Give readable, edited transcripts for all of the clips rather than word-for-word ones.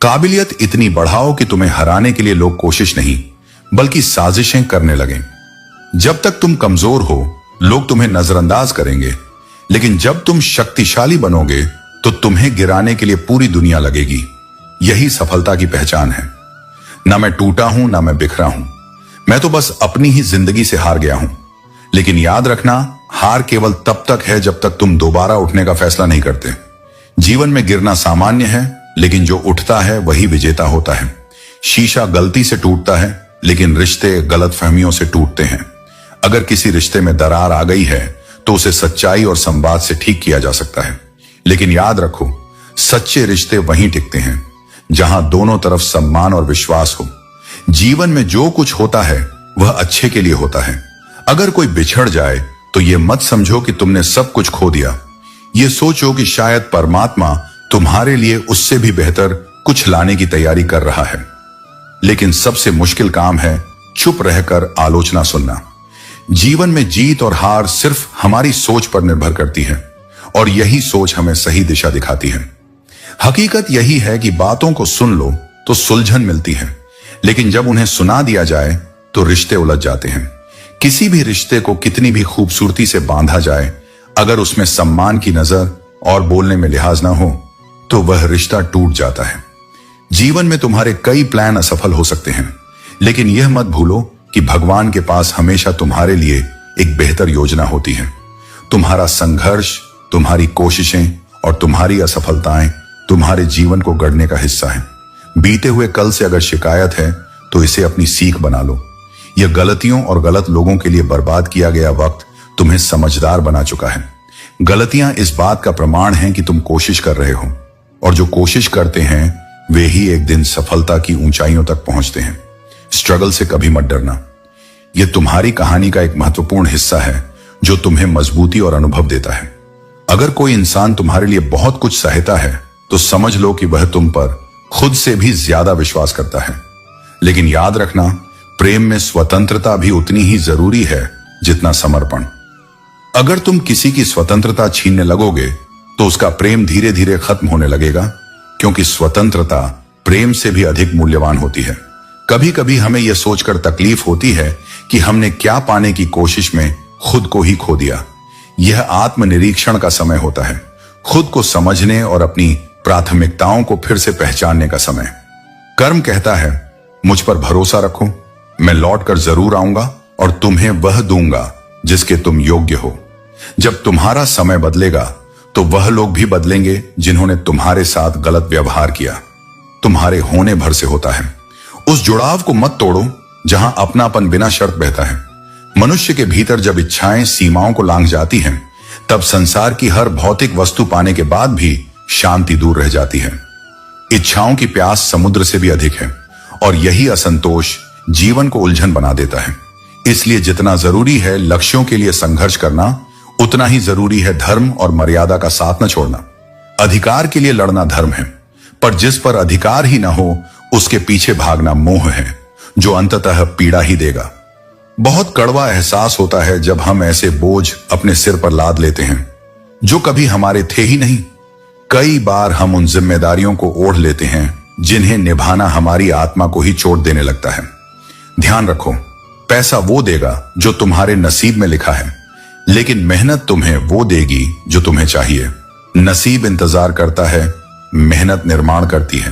काबिलियत इतनी बढ़ाओ कि तुम्हें हराने के लिए लोग कोशिश नहीं बल्कि साजिशें करने लगें। जब तक तुम कमजोर हो लोग तुम्हें नजरअंदाज करेंगे, लेकिन जब तुम शक्तिशाली बनोगे तो तुम्हें गिराने के लिए पूरी दुनिया लगेगी। यही सफलता की पहचान है। ना मैं टूटा हूं ना मैं बिखरा हूं, मैं तो बस अपनी ही जिंदगी से हार गया हूं। लेकिन याद रखना, हार केवल तब तक है जब तक तुम दोबारा उठने का फैसला नहीं करते। जीवन में गिरना सामान्य है, लेकिन जो उठता है वही विजेता होता है। शीशा गलती से टूटता है, लेकिन रिश्ते गलतफहमियों से टूटते हैं। अगर किसी रिश्ते में दरार आ गई है तो उसे सच्चाई और संवाद से ठीक किया जा सकता है। लेकिन याद रखो, सच्चे रिश्ते वहीं टिकते हैं जहां दोनों तरफ सम्मान और विश्वास हो। जीवन में जो कुछ होता है वह अच्छे के लिए होता है। अगर कोई बिछड़ जाए तो यह मत समझो कि तुमने सब कुछ खो दिया। यह सोचो कि शायद परमात्मा तुम्हारे लिए उससे भी बेहतर कुछ लाने की तैयारी कर रहा है। लेकिन सबसे मुश्किल काम है चुप रहकर आलोचना सुनना। जीवन में जीत और हार सिर्फ हमारी सोच पर निर्भर करती है, और यही सोच हमें सही दिशा दिखाती है। हकीकत यही है कि बातों को सुन लो तो सुलझन मिलती है, लेकिन जब उन्हें सुना दिया जाए तो रिश्ते उलझ जाते हैं। किसी भी रिश्ते को कितनी भी खूबसूरती से बांधा जाए, अगर उसमें सम्मान की नजर और बोलने में लिहाज ना हो तो वह रिश्ता टूट जाता है। जीवन में तुम्हारे कई प्लान असफल हो सकते हैं, लेकिन यह मत भूलो कि भगवान के पास हमेशा तुम्हारे लिए एक बेहतर योजना होती है। तुम्हारा संघर्ष, तुम्हारी कोशिशें और तुम्हारी असफलताएं तुम्हारे जीवन को गढ़ने का हिस्सा है। बीते हुए कल से अगर शिकायत है तो इसे अपनी सीख बना लो। यह गलतियों और गलत लोगों के लिए बर्बाद किया गया वक्त तुम्हें समझदार बना चुका है। गलतियां इस बात का प्रमाण हैं कि तुम कोशिश कर रहे हो, और जो कोशिश करते हैं वे ही एक दिन सफलता की ऊंचाइयों तक पहुंचते हैं। स्ट्रगल से कभी मत डरना। यह तुम्हारी कहानी का एक महत्वपूर्ण हिस्सा है जो तुम्हें मजबूती और अनुभव देता है। अगर कोई इंसान तुम्हारे लिए बहुत कुछ सहता है तो समझ लो कि वह तुम पर खुद से भी ज्यादा विश्वास करता है। लेकिन याद रखना, प्रेम में स्वतंत्रता भी उतनी ही जरूरी है जितना समर्पण। अगर तुम किसी की स्वतंत्रता छीनने लगोगे तो उसका प्रेम धीरे धीरे खत्म होने लगेगा, क्योंकि स्वतंत्रता प्रेम से भी अधिक मूल्यवान होती है। कभी कभी हमें यह सोचकर तकलीफ होती है कि हमने क्या पाने की कोशिश में खुद को ही खो दिया। यह आत्मनिरीक्षण का समय होता है, खुद को समझने और अपनी प्राथमिकताओं को फिर से पहचानने का समय। कर्म कहता है, मुझ पर भरोसा रखो, मैं लौट कर जरूर आऊंगा और तुम्हें वह दूंगा जिसके तुम योग्य हो। जब तुम्हारा समय बदलेगा तो वह लोग भी बदलेंगे जिन्होंने तुम्हारे साथ गलत व्यवहार किया। तुम्हारे होने भर से होता है। उस जुड़ाव को मत तोड़ो जहां अपनापन बिना शर्त बहता है। मनुष्य के भीतर जब इच्छाएं सीमाओं को लांघ जाती हैं, तब संसार की हर भौतिक वस्तु पाने के बाद भी शांति दूर रह जाती है। इच्छाओं की प्यास समुद्र से भी अधिक है, और यही असंतोष जीवन को उलझन बना देता है। इसलिए जितना जरूरी है लक्ष्यों के लिए संघर्ष करना, उतना ही जरूरी है धर्म और मर्यादा का साथ न छोड़ना। अधिकार के लिए लड़ना धर्म है, पर जिस पर अधिकार ही ना हो उसके पीछे भागना मोह है, जो अंततः पीड़ा ही देगा। बहुत कड़वा एहसास होता है जब हम ऐसे बोझ अपने सिर पर लाद लेते हैं जो कभी हमारे थे ही नहीं। कई बार हम उन जिम्मेदारियों को ओढ़ लेते हैं जिन्हें निभाना हमारी आत्मा को ही चोट देने लगता है। ध्यान रखो, पैसा वो देगा जो तुम्हारे नसीब में लिखा है, लेकिन मेहनत तुम्हें वो देगी जो तुम्हें चाहिए। नसीब इंतजार करता है, मेहनत निर्माण करती है।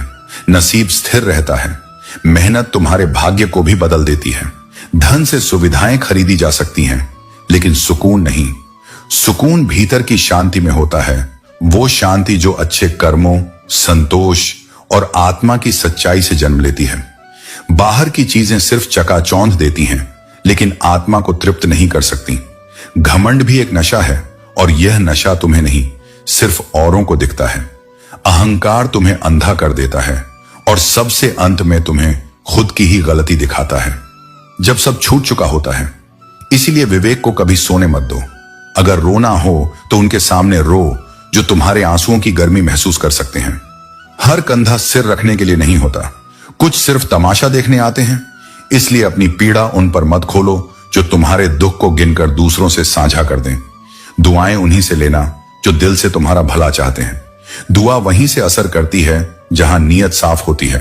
नसीब स्थिर रहता है, मेहनत तुम्हारे भाग्य को भी बदल देती है। धन से सुविधाएं खरीदी जा सकती हैं, लेकिन सुकून नहीं। सुकून भीतर की शांति में होता है, वो शांति जो अच्छे कर्मों, संतोष और आत्मा की सच्चाई से जन्म लेती है। बाहर की चीजें सिर्फ चकाचौंध देती हैं, लेकिन आत्मा को तृप्त नहीं कर सकती। घमंड भी एक नशा है, और यह नशा तुम्हें नहीं, सिर्फ औरों को दिखता है। अहंकार तुम्हें अंधा कर देता है, और सबसे अंत में तुम्हें खुद की ही गलती दिखाता है जब सब छूट चुका होता है। इसीलिए विवेक को कभी सोने मत दो। अगर रोना हो तो उनके सामने रो जो तुम्हारे आंसुओं की गर्मी महसूस कर सकते हैं। हर कंधा सिर रखने के लिए नहीं होता, कुछ सिर्फ तमाशा देखने आते हैं। इसलिए अपनी पीड़ा उन पर मत खोलो जो तुम्हारे दुख को गिनकर दूसरों से साझा कर दें। दुआएं उन्हीं से लेना जो दिल से तुम्हारा भला चाहते हैं, दुआ वहीं से असर करती है जहां नीयत साफ होती है।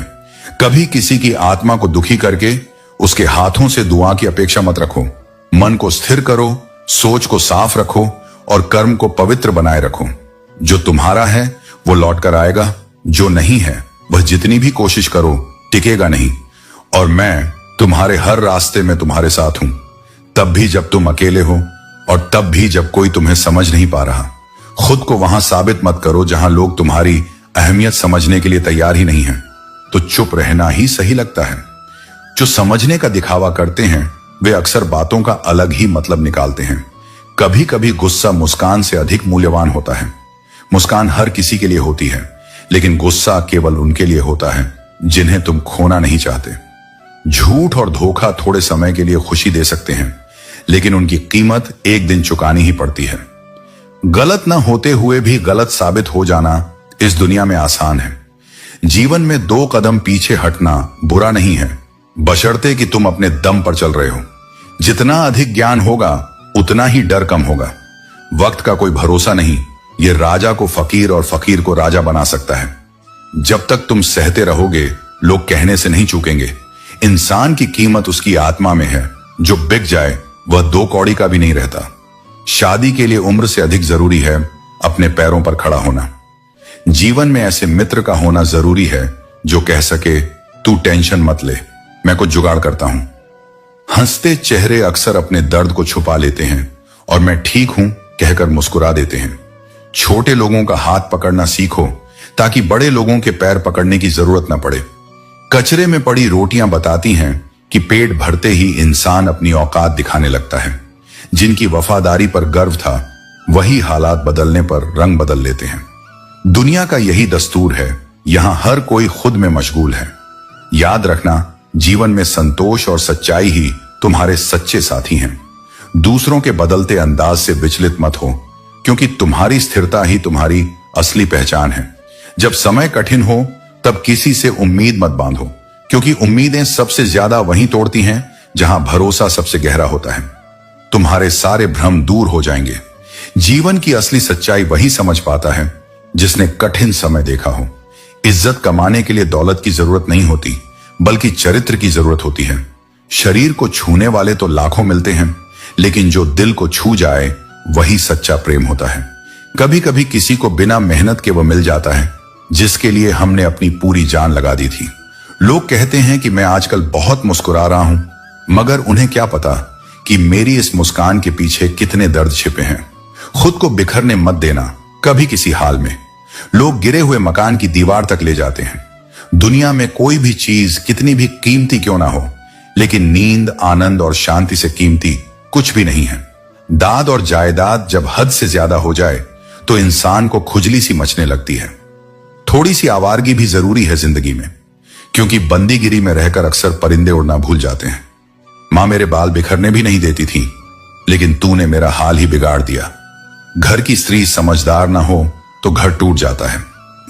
कभी किसी की आत्मा को दुखी करके उसके हाथों से दुआ की अपेक्षा मत रखो। मन को स्थिर करो, सोच को साफ रखो और कर्म को पवित्र बनाए रखो। जो तुम्हारा है वो लौट कर आएगा, जो नहीं है वह जितनी भी कोशिश करो टिकेगा नहीं। और मैं तुम्हारे हर रास्ते में तुम्हारे साथ हूं, तब भी जब तुम अकेले हो और तब भी जब कोई तुम्हें समझ नहीं पा रहा। खुद को वहां साबित मत करो जहां लोग तुम्हारी अहमियत समझने के लिए तैयार ही नहीं है, तो चुप रहना ही सही लगता है। जो समझने का दिखावा करते हैं वे अक्सर बातों का अलग ही मतलब निकालते हैं। कभी कभी गुस्सा मुस्कान से अधिक मूल्यवान होता है। मुस्कान हर किसी के लिए होती है, लेकिन गुस्सा केवल उनके लिए होता है जिन्हें तुम खोना नहीं चाहते। झूठ और धोखा थोड़े समय के लिए खुशी दे सकते हैं, लेकिन उनकी कीमत एक दिन चुकानी ही पड़ती है। गलत न होते हुए भी गलत साबित हो जाना इस दुनिया में आसान है। जीवन में 2 कदम पीछे हटना बुरा नहीं है, बशर्ते कि तुम अपने दम पर चल रहे हो। जितना अधिक ज्ञान होगा उतना ही डर कम होगा। वक्त का कोई भरोसा नहीं, ये राजा को फकीर और फकीर को राजा बना सकता है। जब तक तुम सहते रहोगे लोग कहने से नहीं चूकेंगे। इंसान की कीमत उसकी आत्मा में है, जो बिक जाए वह 2 कौड़ी का भी नहीं रहता। शादी के लिए उम्र से अधिक जरूरी है अपने पैरों पर खड़ा होना। जीवन में ऐसे मित्र का होना जरूरी है जो कह सके तू टेंशन मत ले, मैं कुछ जुगाड़ करता हूं। हंसते चेहरे अक्सर अपने दर्द को छुपा लेते हैं और मैं ठीक हूं कहकर मुस्कुरा देते हैं। छोटे लोगों का हाथ पकड़ना सीखो ताकि बड़े लोगों के पैर पकड़ने की जरूरत न पड़े। कचरे में पड़ी रोटियां बताती हैं कि पेट भरते ही इंसान अपनी औकात दिखाने लगता है। जिनकी वफादारी पर गर्व था वही हालात बदलने पर रंग बदल लेते हैं। दुनिया का यही दस्तूर है, यहां हर कोई खुद में मशगूल है। याद रखना, जीवन में संतोष और सच्चाई ही तुम्हारे सच्चे साथी हैं। दूसरों के बदलते अंदाज से विचलित मत हो, क्योंकि तुम्हारी स्थिरता ही तुम्हारी असली पहचान है। जब समय कठिन हो तब किसी से उम्मीद मत बांधो, क्योंकि उम्मीदें सबसे ज्यादा वहीं तोड़ती हैं जहां भरोसा सबसे गहरा होता है। तुम्हारे सारे भ्रम दूर हो जाएंगे। जीवन की असली सच्चाई वही समझ पाता है जिसने कठिन समय देखा हो। इज्जत कमाने के लिए दौलत की जरूरत नहीं होती, बल्कि चरित्र की जरूरत होती है। शरीर को छूने वाले तो लाखों मिलते हैं, लेकिन जो दिल को छू जाए वही सच्चा प्रेम होता है। कभी कभी किसी को बिना मेहनत के वो मिल जाता है जिसके लिए हमने अपनी पूरी जान लगा दी थी। लोग कहते हैं कि मैं आजकल बहुत मुस्कुरा रहा हूं, मगर उन्हें क्या पता कि मेरी इस मुस्कान के पीछे कितने दर्द छिपे हैं। खुद को बिखरने मत देना कभी किसी हाल में। लोग गिरे हुए मकान की दीवार तक ले जाते हैं। दुनिया में कोई भी चीज कितनी भी कीमती क्यों ना हो, लेकिन नींद, आनंद और शांति से कीमती कुछ भी नहीं है। दाद और जायदाद जब हद से ज्यादा हो जाए तो इंसान को खुजली सी मचने लगती है। थोड़ी सी आवारगी भी जरूरी है जिंदगी में, क्योंकि बंदीगिरी में रहकर अक्सर परिंदे उड़ना भूल जाते हैं। मां मेरे बाल बिखरने भी नहीं देती थी, लेकिन तूने मेरा हाल ही बिगाड़ दिया। घर की स्त्री समझदार ना हो तो घर टूट जाता है।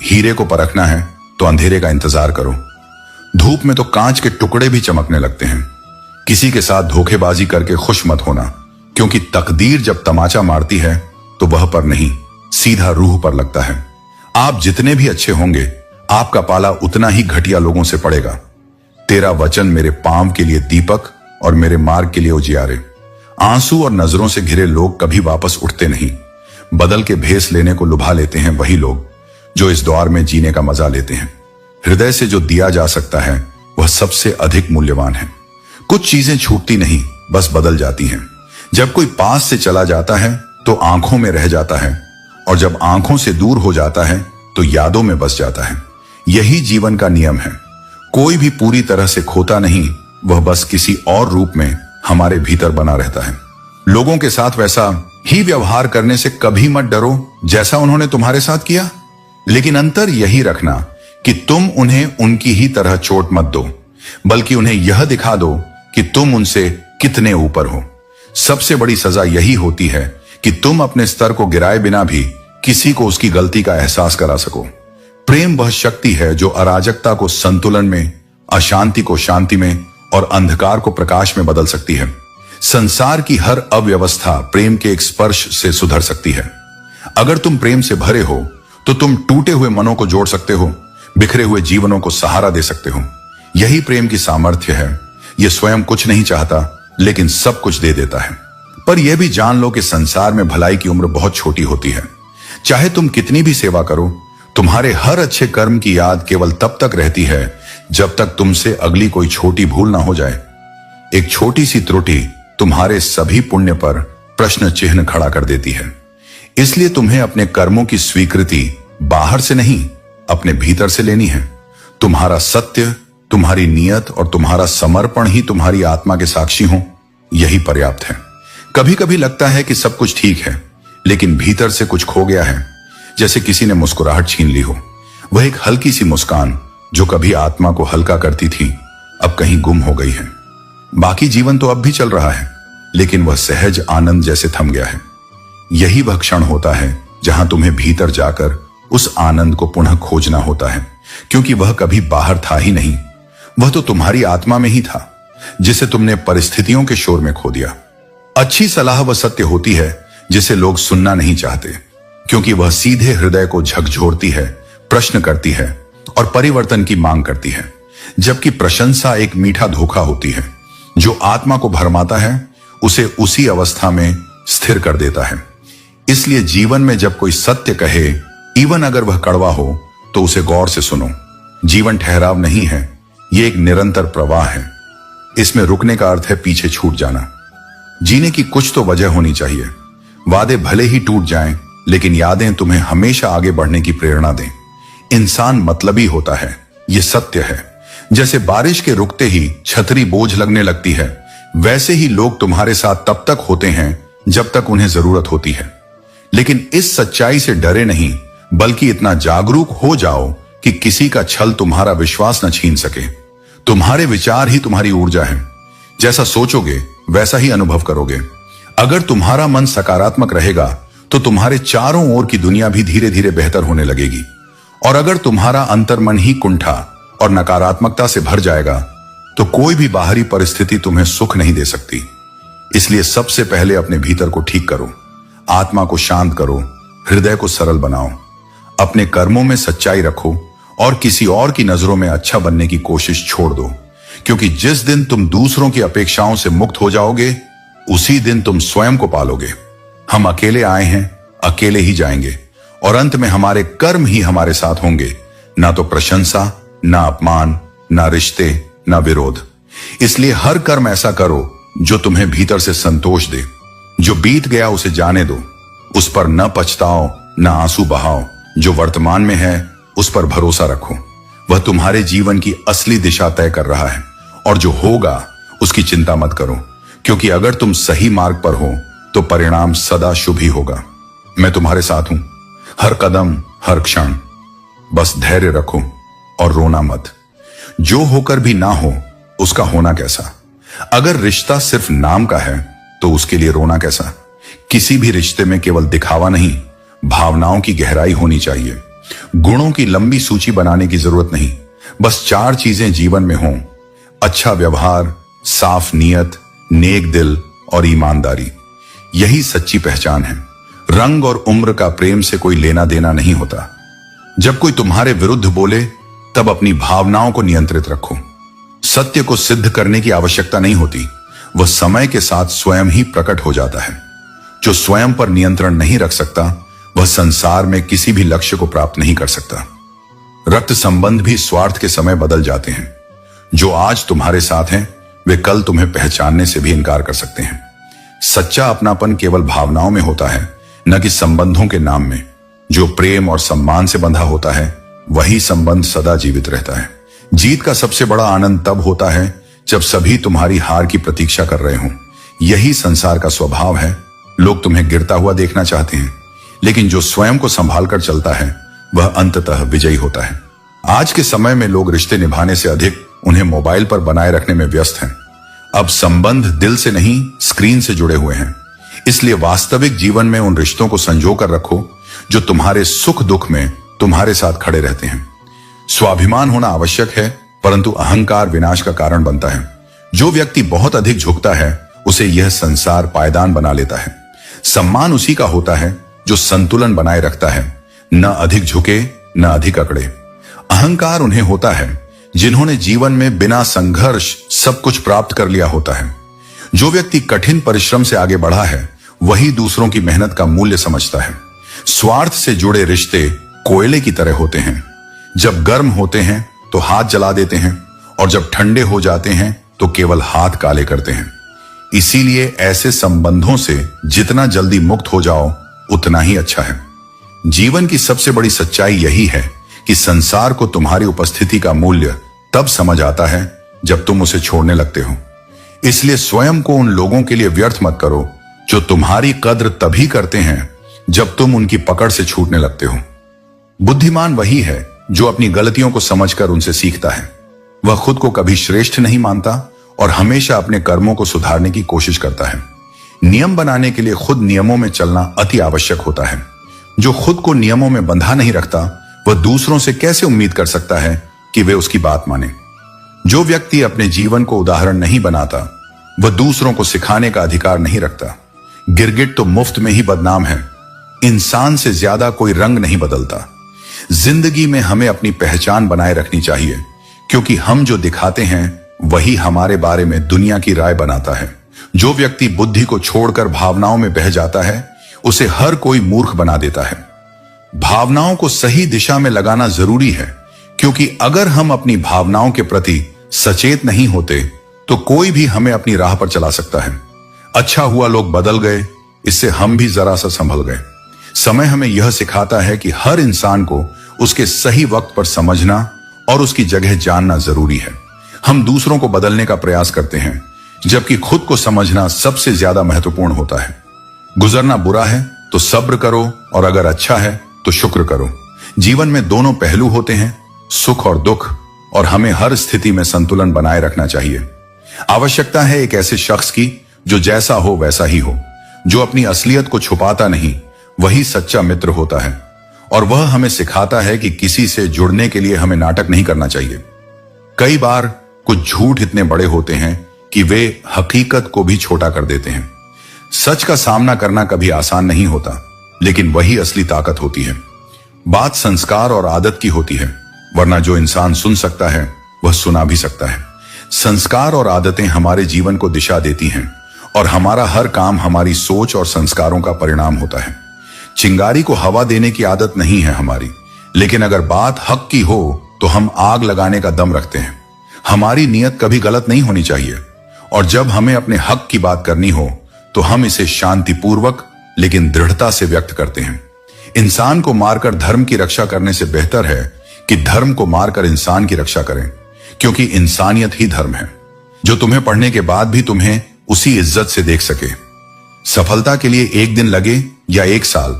हीरे को परखना है तो अंधेरे का इंतजार करो। धूप में तो कांच के टुकड़े भी चमकने लगते हैं। किसी के साथ धोखेबाजी करके खुश मत होना, क्योंकि तकदीर जब तमाचा मारती है तो वह पर नहीं, सीधा रूह पर लगता है। आप जितने भी अच्छे होंगे, आपका पाला उतना ही घटिया लोगों से पड़ेगा। तेरा वचन मेरे पांव के लिए दीपक और मेरे मार्ग के लिए उजियारे। आंसू और नजरों से घिरे लोग कभी वापस उठते नहीं। बदल के भेस लेने को लुभा लेते हैं वही लोग जो इस दौर में जीने का मजा लेते हैं। हृदय से जो दिया जा सकता है वह सबसे अधिक मूल्यवान है। कुछ चीजें छूटती नहीं, बस बदल जाती हैं। जब कोई पास से चला जाता है तो आंखों में रह जाता है, और जब आंखों से दूर हो जाता है तो यादों में बस जाता है। यही जीवन का नियम है। कोई भी पूरी तरह से खोता नहीं, वह बस किसी और रूप में हमारे भीतर बना रहता है। लोगों के साथ वैसा ही व्यवहार करने से कभी मत डरो जैसा उन्होंने तुम्हारे साथ किया, लेकिन अंतर यही रखना कि तुम उन्हें उनकी ही तरह चोट मत दो, बल्कि उन्हें यह दिखा दो कि तुम उनसे कितने ऊपर हो। सबसे बड़ी सजा यही होती है कि तुम अपने स्तर को गिराए बिना भी किसी को उसकी गलती का एहसास करा सको। प्रेम वह शक्ति है जो अराजकता को संतुलन में, अशांति को शांति में और अंधकार को प्रकाश में बदल सकती है। संसार की हर अव्यवस्था प्रेम के एक स्पर्श से सुधर सकती है। अगर तुम प्रेम से भरे हो तो तुम टूटे हुए मनों को जोड़ सकते हो, बिखरे हुए जीवनों को सहारा दे सकते हो। यही प्रेम की सामर्थ्य है। यह स्वयं कुछ नहीं चाहता, लेकिन सब कुछ दे देता है। पर यह भी जान लो कि संसार में भलाई की उम्र बहुत छोटी होती है। चाहे तुम कितनी भी सेवा करो, तुम्हारे हर अच्छे कर्म की याद केवल तब तक रहती है जब तक तुमसे अगली कोई छोटी भूल ना हो जाए। एक छोटी सी त्रुटि तुम्हारे सभी पुण्य पर प्रश्न चिन्ह खड़ा कर देती है। इसलिए तुम्हें अपने कर्मों की स्वीकृति बाहर से नहीं, अपने भीतर से लेनी है। तुम्हारा सत्य, तुम्हारी नियत और तुम्हारा समर्पण ही तुम्हारी आत्मा के साक्षी हो, यही पर्याप्त है। कभी कभी लगता है कि सब कुछ ठीक है, लेकिन भीतर से कुछ खो गया है, जैसे किसी ने मुस्कुराहट छीन ली हो। वह एक हल्की सी मुस्कान जो कभी आत्मा को हल्का करती थी, अब कहीं गुम हो गई है। बाकी जीवन तो अब भी चल रहा है, लेकिन वह सहज आनंद जैसे थम गया है। यही वह क्षण होता है जहां तुम्हें भीतर जाकर उस आनंद को पुनः खोजना होता है, क्योंकि वह कभी बाहर था ही नहीं। वह तो तुम्हारी आत्मा में ही था, जिसे तुमने परिस्थितियों के शोर में खो दिया। अच्छी सलाह वह सत्य होती है जिसे लोग सुनना नहीं चाहते, क्योंकि वह सीधे हृदय को झकझोरती है, प्रश्न करती है और परिवर्तन की मांग करती है। जबकि प्रशंसा एक मीठा धोखा होती है जो आत्मा को भरमाता है, उसे उसी अवस्था में स्थिर कर देता है। इसलिए जीवन में जब कोई सत्य कहे, इवन अगर वह कड़वा हो, तो उसे गौर से सुनो। जीवन ठहराव नहीं है, यह एक निरंतर प्रवाह है। इसमें रुकने का अर्थ है पीछे छूट जाना। जीने की कुछ तो वजह होनी चाहिए। वादे भले ही टूट जाएं, लेकिन यादें तुम्हें हमेशा आगे बढ़ने की प्रेरणा दें। इंसान मतलबी होता है, यह सत्य है। जैसे बारिश के रुकते ही छतरी बोझ लगने लगती है, वैसे ही लोग तुम्हारे साथ तब तक होते हैं जब तक उन्हें जरूरत होती है। लेकिन इस सच्चाई से डरे नहीं, बल्कि इतना जागरूक हो जाओ कि किसी का छल तुम्हारा विश्वास न छीन सके। तुम्हारे विचार ही तुम्हारी ऊर्जा है। जैसा सोचोगे वैसा ही अनुभव करोगे। अगर तुम्हारा मन सकारात्मक रहेगा तो तुम्हारे चारों ओर की दुनिया भी धीरे धीरे बेहतर होने लगेगी। और अगर तुम्हारा अंतर्मन ही कुंठा और नकारात्मकता से भर जाएगा तो कोई भी बाहरी परिस्थिति तुम्हें सुख नहीं दे सकती। इसलिए सबसे पहले अपने भीतर को ठीक करो, आत्मा को शांत करो, हृदय को सरल बनाओ, अपने कर्मों में सच्चाई रखो और किसी और की नजरों में अच्छा बनने की कोशिश छोड़ दो। क्योंकि जिस दिन तुम दूसरों की अपेक्षाओं से मुक्त हो जाओगे, उसी दिन तुम स्वयं को पालोगे। हम अकेले आए हैं, अकेले ही जाएंगे, और अंत में हमारे कर्म ही हमारे साथ होंगे, ना तो प्रशंसा, ना अपमान, ना रिश्ते, ना विरोध। इसलिए हर कर्म ऐसा करो जो तुम्हें भीतर से संतोष दे। जो बीत गया उसे जाने दो, उस पर न पछताओ, न आंसू बहाओ। जो वर्तमान में है उस पर भरोसा रखो, वह तुम्हारे जीवन की असली दिशा तय कर रहा है। और जो होगा उसकी चिंता मत करो, क्योंकि अगर तुम सही मार्ग पर हो तो परिणाम सदा शुभ ही होगा। मैं तुम्हारे साथ हूं, हर कदम, हर क्षण। बस धैर्य रखो और रोना मत। जो होकर भी ना हो उसका होना कैसा। अगर रिश्ता सिर्फ नाम का है तो उसके लिए रोना कैसा। किसी भी रिश्ते में केवल दिखावा नहीं, भावनाओं की गहराई होनी चाहिए। गुणों की लंबी सूची बनाने की जरूरत नहीं, बस 4 चीजें जीवन में हों: अच्छा व्यवहार, साफ नीयत, नेक दिल और ईमानदारी। यही सच्ची पहचान है। रंग और उम्र का प्रेम से कोई लेना देना नहीं होता। जब कोई तुम्हारे विरुद्ध बोले तब अपनी भावनाओं को नियंत्रित रखो। सत्य को सिद्ध करने की आवश्यकता नहीं होती, वह समय के साथ स्वयं ही प्रकट हो जाता है। जो स्वयं पर नियंत्रण नहीं रख सकता, वह संसार में किसी भी लक्ष्य को प्राप्त नहीं कर सकता। रक्त संबंध भी स्वार्थ के समय बदल जाते हैं। जो आज तुम्हारे साथ हैं, वे कल तुम्हें पहचानने से भी इनकार कर सकते हैं। सच्चा अपनापन केवल भावनाओं में होता है, न कि संबंधों के नाम में। जो प्रेम और सम्मान से बंधा होता है, वही संबंध सदा जीवित रहता है। जीत का सबसे बड़ा आनंद तब होता है जब सभी तुम्हारी हार की प्रतीक्षा कर रहे हों। यही संसार का स्वभाव है। लोग तुम्हें गिरता हुआ देखना चाहते हैं, लेकिन जो स्वयं को संभाल कर चलता है वह अंततः विजयी होता है। आज के समय में लोग रिश्ते निभाने से अधिक उन्हें मोबाइल पर बनाए रखने में व्यस्त हैं। अब संबंध दिल से नहीं, स्क्रीन से जुड़े हुए हैं। इसलिए वास्तविक जीवन में उन रिश्तों को संजो कर रखो जो तुम्हारे सुख दुख में तुम्हारे साथ खड़े रहते हैं। स्वाभिमान होना आवश्यक है, परंतु अहंकार विनाश का कारण बनता है। जो व्यक्ति बहुत अधिक झुकता है, उसे यह संसार पायदान बना लेता है। सम्मान उसी का होता है जो संतुलन बनाए रखता है। न अधिक झुके न अधिक अकड़े। अहंकार उन्हें होता है जिन्होंने जीवन में बिना संघर्ष सब कुछ प्राप्त कर लिया होता है। जो व्यक्ति कठिन परिश्रम से आगे बढ़ा है वही दूसरों की मेहनत का मूल्य समझता है। स्वार्थ से जुड़े रिश्ते कोयले की तरह होते हैं, जब गर्म होते हैं तो हाथ जला देते हैं और जब ठंडे हो जाते हैं तो केवल हाथ काले करते हैं। इसीलिए ऐसे संबंधों से जितना जल्दी मुक्त हो जाओ उतना ही अच्छा है। जीवन की सबसे बड़ी सच्चाई यही है कि संसार को तुम्हारी उपस्थिति का मूल्य तब समझ आता है जब तुम उसे छोड़ने लगते हो। इसलिए स्वयं को उन लोगों के लिए व्यर्थ मत करो जो तुम्हारी कद्र तभी करते हैं जब तुम उनकी पकड़ से छूटने लगते हो। बुद्धिमान वही है जो अपनी गलतियों को समझकर उनसे सीखता है। वह खुद को कभी श्रेष्ठ नहीं मानता और हमेशा अपने कर्मों को सुधारने की कोशिश करता है। नियम बनाने के लिए खुद नियमों में चलना अति आवश्यक होता है। जो खुद को नियमों में बंधा नहीं रखता वह दूसरों से कैसे उम्मीद कर सकता है कि वे उसकी बात माने। जो व्यक्ति अपने जीवन को उदाहरण नहीं बनाता वह दूसरों को सिखाने का अधिकार नहीं रखता। गिरगिट तो मुफ्त में ही बदनाम है। इंसान से ज्यादा कोई रंग नहीं बदलता। जिंदगी में हमें अपनी पहचान बनाए रखनी चाहिए, क्योंकि हम जो दिखाते हैं वही हमारे बारे में दुनिया की राय बनाता है। जो व्यक्ति बुद्धि को छोड़कर भावनाओं में बह जाता है उसे हर कोई मूर्ख बना देता है। भावनाओं को सही दिशा में लगाना जरूरी है, क्योंकि अगर हम अपनी भावनाओं के प्रति सचेत नहीं होते तो कोई भी हमें अपनी राह पर चला सकता है। अच्छा हुआ लोग बदल गए, इससे हम भी जरा सा संभल गए। समय हमें यह सिखाता है कि हर इंसान को उसके सही वक्त पर समझना और उसकी जगह जानना जरूरी है। हम दूसरों को बदलने का प्रयास करते हैं, जबकि खुद को समझना सबसे ज्यादा महत्वपूर्ण होता है। गुजरना बुरा है तो सब्र करो और अगर अच्छा है तो शुक्र करो। जीवन में दोनों पहलू होते हैं, सुख और दुख, और हमें हर स्थिति में संतुलन बनाए रखना चाहिए। आवश्यकता है एक ऐसे शख्स की जो जैसा हो वैसा ही हो, जो अपनी असलियत को छुपाता नहीं, वही सच्चा मित्र होता है। और वह हमें सिखाता है कि किसी से जुड़ने के लिए हमें नाटक नहीं करना चाहिए। कई बार कुछ झूठ इतने बड़े होते हैं कि वे हकीकत को भी छोटा कर देते हैं। सच का सामना करना कभी आसान नहीं होता, लेकिन वही असली ताकत होती है। बात संस्कार और आदत की होती है, वरना जो इंसान सुन सकता है वह सुना भी सकता है। संस्कार और आदतें हमारे जीवन को दिशा देती हैं और हमारा हर काम हमारी सोच और संस्कारों का परिणाम होता है। चिंगारी को हवा देने की आदत नहीं है हमारी, लेकिन अगर बात हक की हो तो हम आग लगाने का दम रखते हैं। हमारी नीयत कभी गलत नहीं होनी चाहिए, और जब हमें अपने हक की बात करनी हो तो हम इसे शांतिपूर्वक लेकिन दृढ़ता से व्यक्त करते हैं। इंसान को मारकर धर्म की रक्षा करने से बेहतर है कि धर्म को मारकर इंसान की रक्षा करें, क्योंकि इंसानियत ही धर्म है, जो तुम्हें पढ़ने के बाद भी तुम्हें उसी इज्जत से देख सके। सफलता के लिए एक दिन लगे या एक साल,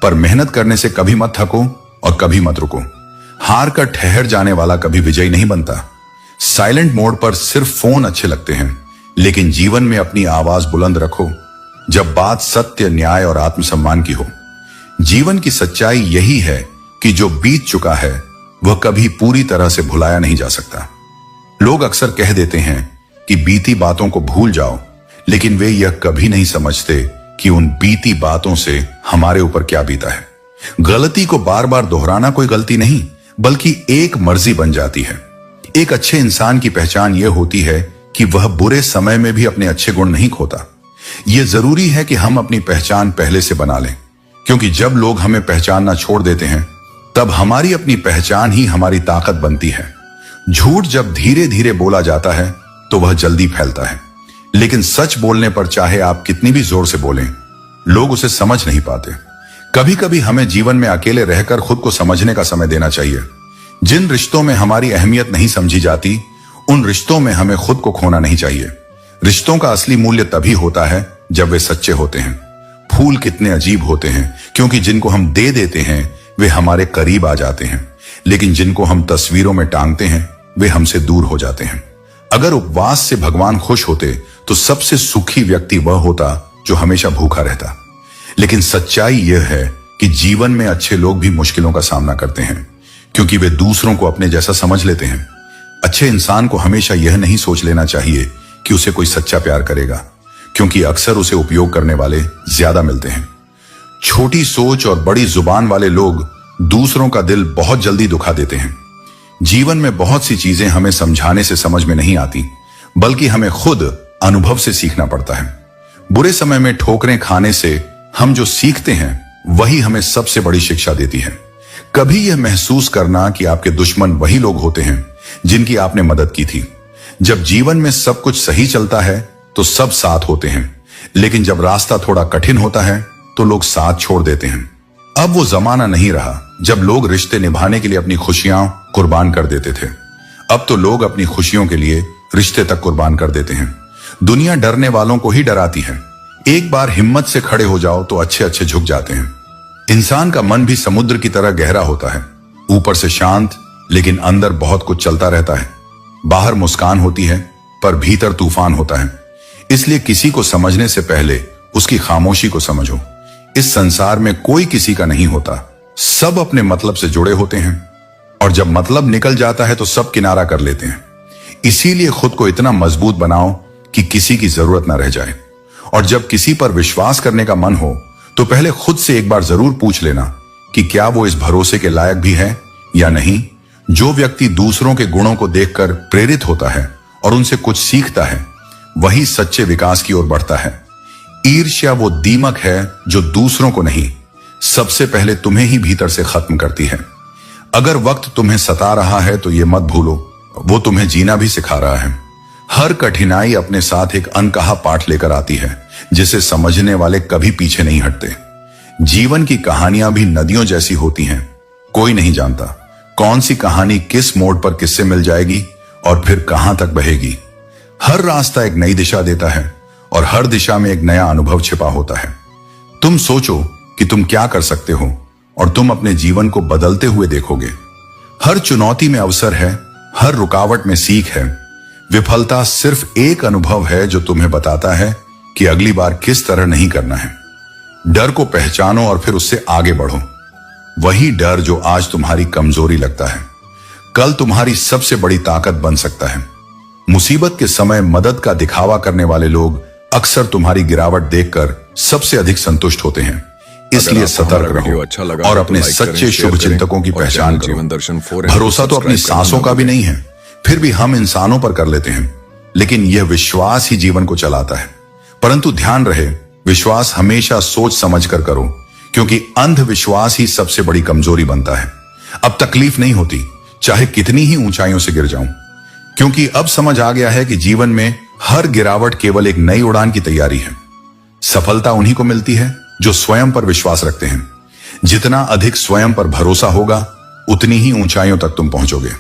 पर मेहनत करने से कभी मत थको और कभी मत रुको। हार कर ठहर जाने वाला कभी विजयी नहीं बनता। साइलेंट मोड पर सिर्फ फोन अच्छे लगते हैं, लेकिन जीवन में अपनी आवाज बुलंद रखो जब बात सत्य, न्याय और आत्मसम्मान की हो। जीवन की सच्चाई यही है कि जो बीत चुका है वह कभी पूरी तरह से भुलाया नहीं जा सकता। लोग अक्सर कह देते हैं कि बीती बातों को भूल जाओ, लेकिन वे यह कभी नहीं समझते कि उन बीती बातों से हमारे ऊपर क्या बीता है। गलती को बार बार दोहराना कोई गलती नहीं, बल्कि एक मर्जी बन जाती है। एक अच्छे इंसान की पहचान यह होती है कि वह बुरे समय में भी अपने अच्छे गुण नहीं खोता। यह जरूरी है कि हम अपनी पहचान पहले से बना लें, क्योंकि जब लोग हमें पहचानना छोड़ देते हैं तब हमारी अपनी पहचान ही हमारी ताकत बनती है। झूठ जब धीरे धीरे बोला जाता है तो वह जल्दी फैलता है, लेकिन सच बोलने पर चाहे आप कितनी भी जोर से बोलें, लोग उसे समझ नहीं पाते। कभी कभी हमें जीवन में अकेले रहकर खुद को समझने का समय देना चाहिए। जिन रिश्तों में हमारी अहमियत नहीं समझी जाती, उन रिश्तों में हमें खुद को खोना नहीं चाहिए। रिश्तों का असली मूल्य तभी होता है जब वे सच्चे होते हैं। फूल कितने अजीब होते हैं, क्योंकि जिनको हम दे देते हैं वे हमारे करीब आ जाते हैं, लेकिन जिनको हम तस्वीरों में टांगते हैं वे हमसे दूर हो जाते हैं। अगर उपवास से भगवान खुश होते तो सबसे सुखी व्यक्ति वह होता जो हमेशा भूखा रहता। लेकिन सच्चाई यह है कि जीवन में अच्छे लोग भी मुश्किलों का सामना करते हैं, क्योंकि वे दूसरों को अपने जैसा समझ लेते हैं। अच्छे इंसान को हमेशा यह नहीं सोच लेना चाहिए कि उसे कोई सच्चा प्यार करेगा, क्योंकि अक्सर उसे उपयोग करने वाले ज्यादा मिलते हैं। छोटी सोच और बड़ी जुबान वाले लोग दूसरों का दिल बहुत जल्दी दुखा देते हैं। जीवन में बहुत सी चीजें हमें समझाने से समझ में नहीं आती, बल्कि हमें खुद अनुभव से सीखना पड़ता है। बुरे समय में ठोकरें खाने से हम जो सीखते हैं वही हमें सबसे बड़ी शिक्षा देती है। कभी यह महसूस करना कि आपके दुश्मन वही लोग होते हैं जिनकी आपने मदद की थी। जब जीवन में सब कुछ सही चलता है तो सब साथ होते हैं, लेकिन जब रास्ता थोड़ा कठिन होता है तो लोग साथ छोड़ देते हैं। अब वो जमाना नहीं रहा जब लोग रिश्ते निभाने के लिए अपनी खुशियां कुर्बान कर देते थे। अब तो लोग अपनी खुशियों के लिए रिश्ते तक कुर्बान कर देते हैं। दुनिया डरने वालों को ही डराती है। एक बार हिम्मत से खड़े हो जाओ तो अच्छे अच्छे झुक जाते हैं। इंसान का मन भी समुद्र की तरह गहरा होता है, ऊपर से शांत, लेकिन अंदर बहुत कुछ चलता रहता है। बाहर मुस्कान होती है पर भीतर तूफान होता है। इसलिए किसी को समझने से पहले उसकी खामोशी को समझो। इस संसार में कोई किसी का नहीं होता, सब अपने मतलब से जुड़े होते हैं, और जब मतलब निकल जाता है तो सब किनारा कर लेते हैं। इसीलिए खुद को इतना मजबूत बनाओ कि किसी की जरूरत ना रह जाए। और जब किसी पर विश्वास करने का मन हो तो पहले खुद से एक बार जरूर पूछ लेना कि क्या वो इस भरोसे के लायक भी है या नहीं। जो व्यक्ति दूसरों के गुणों को देखकर प्रेरित होता है और उनसे कुछ सीखता है, वही सच्चे विकास की ओर बढ़ता है। ईर्ष्या वो दीमक है जो दूसरों को नहीं, सबसे पहले तुम्हें ही भीतर से खत्म करती है। अगर वक्त तुम्हें सता रहा है तो ये मत भूलो, वो तुम्हें जीना भी सिखा रहा है। हर कठिनाई अपने साथ एक अनकहा पाठ लेकर आती है, जिसे समझने वाले कभी पीछे नहीं हटते। जीवन की कहानियां भी नदियों जैसी होती हैं। कोई नहीं जानता कौन सी कहानी किस मोड़ पर किससे मिल जाएगी और फिर कहां तक बहेगी। हर रास्ता एक नई दिशा देता है और हर दिशा में एक नया अनुभव छिपा होता है। तुम सोचो कि तुम क्या कर सकते हो और तुम अपने जीवन को बदलते हुए देखोगे। हर चुनौती में अवसर है, हर रुकावट में सीख है। विफलता सिर्फ एक अनुभव है जो तुम्हें बताता है कि अगली बार किस तरह नहीं करना है। डर को पहचानो और फिर उससे आगे बढ़ो। वही डर जो आज तुम्हारी कमजोरी लगता है, कल तुम्हारी सबसे बड़ी ताकत बन सकता है। मुसीबत के समय मदद का दिखावा करने वाले लोग अक्सर तुम्हारी गिरावट देखकर सबसे अधिक संतुष्ट होते हैं। इसलिए सतर्क रहो और अपने सच्चे शुभ चिंतकों की पहचान करो। भरोसा तो अपनी सांसों का भी नहीं है, फिर भी हम इंसानों पर कर लेते हैं, लेकिन यह विश्वास ही जीवन को चलाता है। परंतु ध्यान रहे, विश्वास हमेशा सोच समझकर करो, क्योंकि अंधविश्वास ही सबसे बड़ी कमजोरी बनता है। अब तकलीफ नहीं होती, चाहे कितनी ही ऊंचाइयों से गिर जाऊं, क्योंकि अब समझ आ गया है कि जीवन में हर गिरावट केवल एक नई उड़ान की तैयारी है। सफलता उन्हीं को मिलती है जो स्वयं पर विश्वास रखते हैं। जितना अधिक स्वयं पर भरोसा होगा, उतनी ही ऊंचाइयों तक तुम पहुंचोगे।